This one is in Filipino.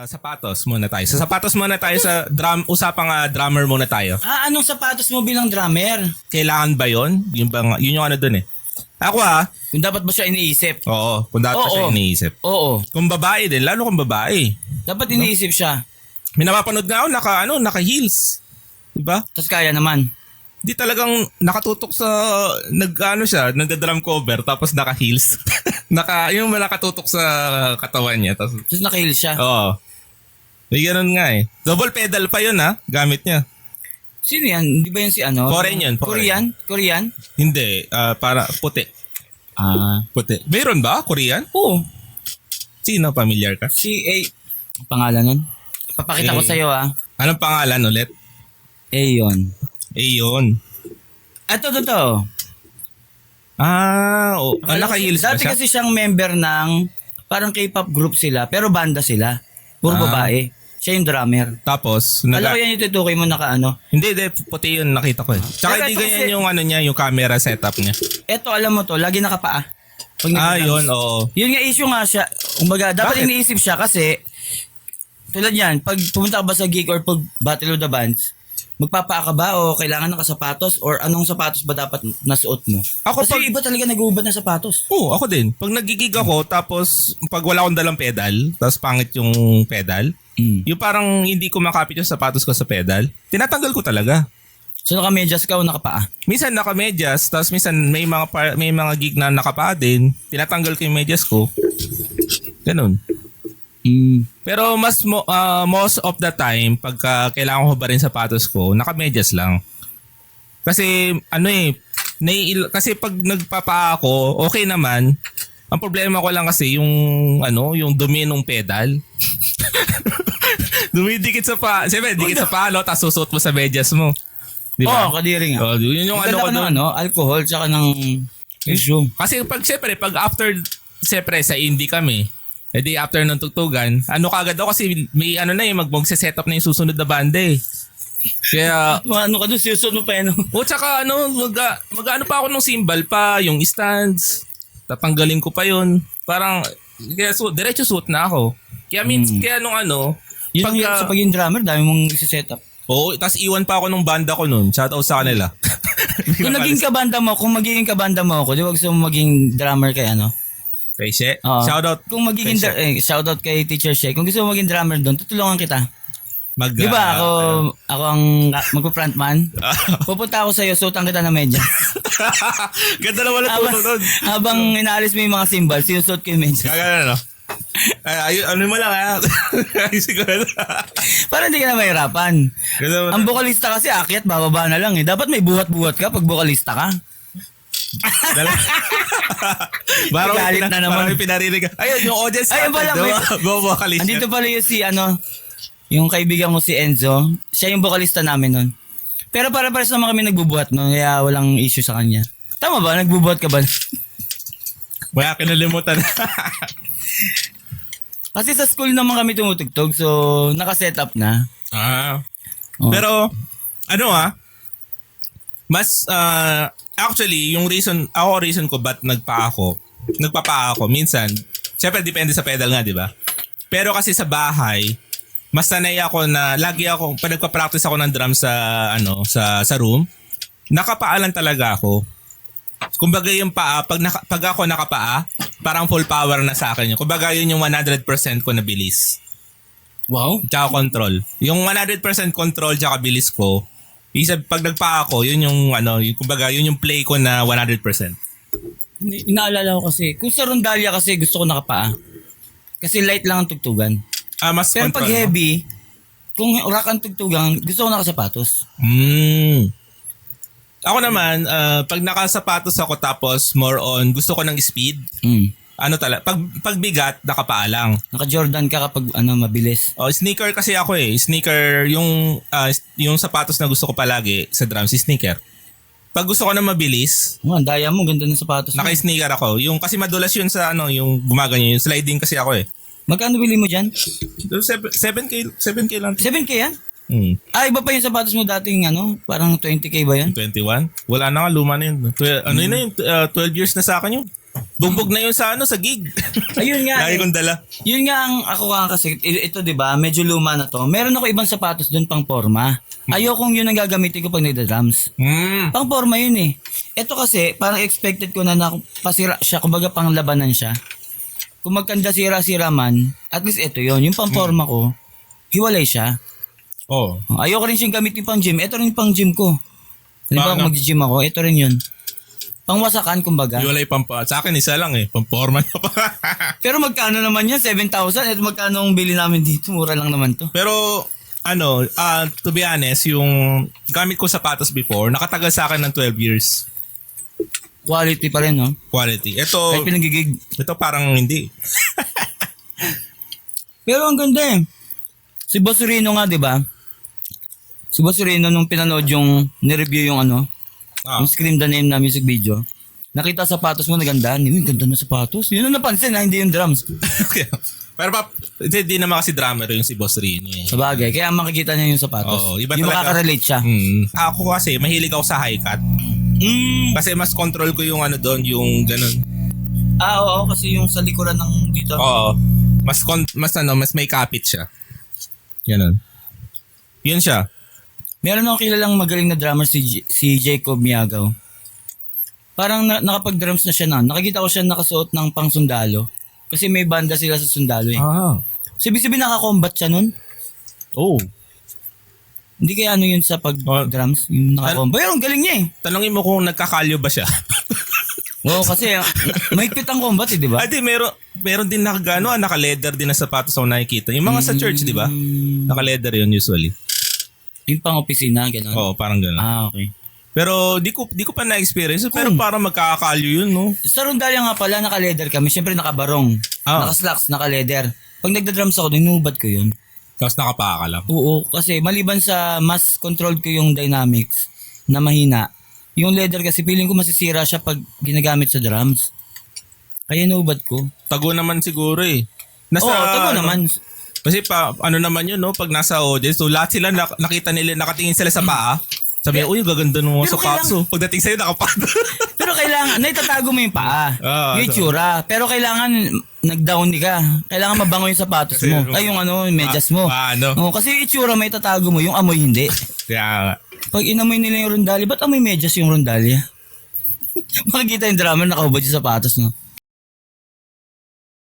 Sapatos muna tayo. Sa sapatos muna tayo sa usapang drummer muna tayo. Anong sapatos mo bilang drummer? Kailangan ba 'yon? Yun yung ano doon eh. Ako Kung dapat ba siya iniisip? oo, kung dapat siya iniisip. Oo. Kung babae din, lalo kung babae. Dapat iniisip siya. May napapanood nga ako, naka-heels. Diba? Tapos kaya naman. Di talagang nakatutok sa, nagda-drum cover, tapos naka-heels. Yung nakatutok sa katawan niya. Tapos Nakahil siya. oo. May ganun nga eh. Double pedal pa yun gamit niya. Sino yan? Di ba yun si ano? Foreign yun, foreign. Korean? Hindi, para puti. Puti. Meron ba? Korean? Oo. Sino? Familiar ka? Pangalan nun? Papakita ko sa'yo Anong pangalan ulit? Aeon. Aeon. Ito. Naka-heels ba Dati siya? kasi siyang member ng parang K-pop group sila, pero banda sila. Puro babae. Siya yung drummer. Tapos, Alam ko yan yung tutukoy mo Hindi, puti yun nakita ko eh. Tsaka Pero hindi ito ganyan kasi- yung ano niya, yung camera setup niya. Eto, alam mo to, lagi nakapaa. Pag Yun, oo. Yun nga issue nga siya. Kumbaga, dapat Bakit? iniisip siya kasi tulad yan, pag pumunta ka ba sa gig or pag Battle of the Bands, magpapaa ka ba o kailangan nakasapatos or anong sapatos ba dapat nasuot mo? Ako Kasi pag- iba talaga nag-uubad ng sapatos. Oo, ako din. Pag nagigig ako, tapos pag wala akong dalang pedal, tapos pangit yung pedal, yung parang hindi ko makapit yung sapatos ko sa pedal, tinatanggal ko talaga. So naka-medyas ka o nakapaa? Minsan naka-medyas, tapos minsan may mga gig na nakapaa din, tinatanggal ko yung medyas ko. Ganun. Pero most of the time, pagka kailangan ko ba rin sapatos ko, naka-medyas lang. Kasi kasi pag nagpapaa ako, okay naman. Ang problema ko lang kasi yung dumi ng pedal. Dumidikit sa paa. Siyempre, dikit sa paa, tapos susuot mo sa medyas mo. Di ba? Oo, kadiri nga. Yun yung ano ko doon. Alcohol tsaka ng issue. Kasi pag after, siyempre sa indie kami, edi after ng tugtugan, kagad ako kasi may mag-set up na yung susunod na banda eh. Kaya, Ano ka doon, sinusunod mo pa yan. tsaka mag-ano pa ako ng cymbal pa, yung stands, tatanggalin ko pa yun. Parang, kaya diretso suit na ako. Kaya kaya Sa pagiging drummer, dami mong isa-set up. oo, tas iwan pa ako nung banda ko nun. Shoutout sa kanila. Kung magiging kabanda mo ako, di ba gusto mo maging drummer kay ano? Kay She, Oo. shoutout. Kung magiging shoutout kay Teacher She. Kung gusto mo maging drummer doon, tutulungan kita. Di ba ako ang magpo-frontman? Pupunta ako sa iyo, suotan kita ng medyas. Ganda naman ang tuto nun. Habang inaalis mo yung mga cymbals, sinusuot ko yung medyas. Kagano, no? Ano mo lang Ayusin ko na. Para hindi ka na mahirapan. Ang vokalista kasi akyat, bababa na lang eh. Dapat may buhat-buhat ka pag vokalista ka. Parang Galit na naman. Parang pinarinig ka. Ayun, yung audience. Ayun pala, vocalist. Andito pala yung kaibigan ko si Enzo. Siya yung vokalista namin nun. Pero para-pares naman kami nagbubuhat nun, kaya walang issue sa kanya. Tama ba? Nagbubuhat ka ba? Wala kinalimutan. Kasi sa school naman kami tumutugtog, so naka-set up na. Oh. Pero, mas, actually, yung reason ko ba't nagpapa ako, minsan, syempre depende sa pedal nga, di ba? Pero kasi sa bahay, mas sanay ako na, pag nagpa-practice ako ng drum sa room, nakapaalan talaga ako. Kumbaga yung paa, pag ako nakapaa, parang full power na sa akin yun. Kumbaga yun yung 100% ko na bilis. Wow. Tsaka control. Yung 100% control tsaka bilis ko, pag nagpaa ako, yun yung kumbaga yun yung play ko na 100%. Inaalala ko kasi, kung sa Rondalia kasi gusto ko nakapaa. Kasi light lang ang tugtugan. Mas Pero control pag heavy, kung rock ang tugtugan, gusto ko nakasapatos. Ako naman, pag nakasapatos ako tapos more on, gusto ko ng speed. Pag bigat, nakapaa lang. Naka-Jordan ka kapag mabilis. Sneaker kasi ako eh. Sneaker, yung sapatos na gusto ko palagi sa drums, sneaker. Pag gusto ko na mabilis, Ang daya mo, ganda ng sapatos mo. naka-sneaker ako. Yung kasi madulas yun sa yung gumaganyan, yung sliding kasi ako eh. Magkano bili mo dyan? 7K lang. 7K yan? Iba pa yung sapatos mo dating parang 20K ba yan? 21? Wala na nga, luma na yun. 12 years na sa akin yun. Bugbog na yun sa sa gig. Ayun nga. Lagi kong dala. Yun nga ang ako nga kasi, ito 'di ba, medyo luma na to. Meron ako ibang sapatos doon pang forma. Ayokong yun ang gagamitin ko pag nagda-drums. Pang forma yun eh. Ito kasi, parang expected ko na pasira siya, kumbaga pang labanan siya. Kung magkanda sira-sira man, at least ito yun. Yung pang forma ko, hiwalay siya. Oh. Ayoko rin siyang gamitin pang gym. Ito rin pang gym ko. Halimbawa kung mag-gym ako, ito rin yun. Pangwasakan, kumbaga. Iwalay sa akin isa lang eh. Pamporma na pa. Pero magkano naman yan? 7,000? Ito magkano ang bili namin dito? Mura lang naman to. Pero, to be honest, yung gamit ko sapatos before, nakatagal sa akin ng 12 years. Quality pa rin, no? Quality. Kahit pinagigig. Ito parang hindi. Pero ang ganda eh. Si Boss Rino nga, di ba? Si Boss Rino nung pinanood yung nireview yung yung Scream the Name na music video. Nakita sapatos mo na ganda. Yung ganda na sapatos. Yun ang napansin na hindi yung drums. Okay. Pero hindi naman kasi drummer yung si Boss Rini. Eh. Sabagay, kaya makikita niya yung sapatos. Oo, iba yung talaga. makaka-relate siya. Ako kasi, mahilig ako sa high cut. Kasi mas control ko yung doon, yung ganun. Oo, kasi yung sa likuran ng dito. Oo. Mas may kapit siya. Ganun. Yun siya. Meron akong kilalang magaling na drummer si Jacob Miagaw. Parang nakapag-drums na siya na. Nakikita ko siya nakasuot ng pangsundalo. Kasi may banda sila sa sundalo eh. Sabi-sabi naka-combat siya nun. Oh. Hindi kaya yun sa pag-drums? Yung naka-combat. Pero ang galing niya eh. Tanongin mo kung nagkakalyo ba siya. Oo, kasi mahigpit ang combat eh, di ba? Ate, meron din naka-leather din na sapatos ako nakikita. Yung mga sa church, di ba? Naka-leather yun usually. Yung pang-opisina, gano'n? Oo, parang gano'n. Okay. Pero di ko pa na-experience. Pero parang magkakakalyo yun, no? Sa Rondalia nga pala, naka-leather kami. Siyempre naka-barong. Naka-slacks, naka-leather. Pag nagda-drums ako, ninubad ko yun. Tapos nakapaka lang. Oo, kasi maliban sa mas controlled ko yung dynamics na mahina, yung leather kasi feeling ko masisira siya pag ginagamit sa drums. Kaya nubad ko. Tago naman siguro eh. Tago naman. Kasi naman yun, no? Pag nasa audience, so lahat sila nakita nila, nakatingin sila sa paa. Sabi, uy, gaganda ng mga sapatos. Pagdating sa'yo, nakapado. Pero kailangan, naitatago mo yung paa. Yung itsura. Pero kailangan, nag-down ka. Kailangan mabango yung sapatos mo. Ay, yung medyas mo. Kasi yung itsura may tatago mo, yung amoy hindi. Kaya nga. Pag inamoy nila yung Rondalia, ba't amoy medyas yung Rondalia? Makikita yung drummer, nakahubad yung sapatos, no?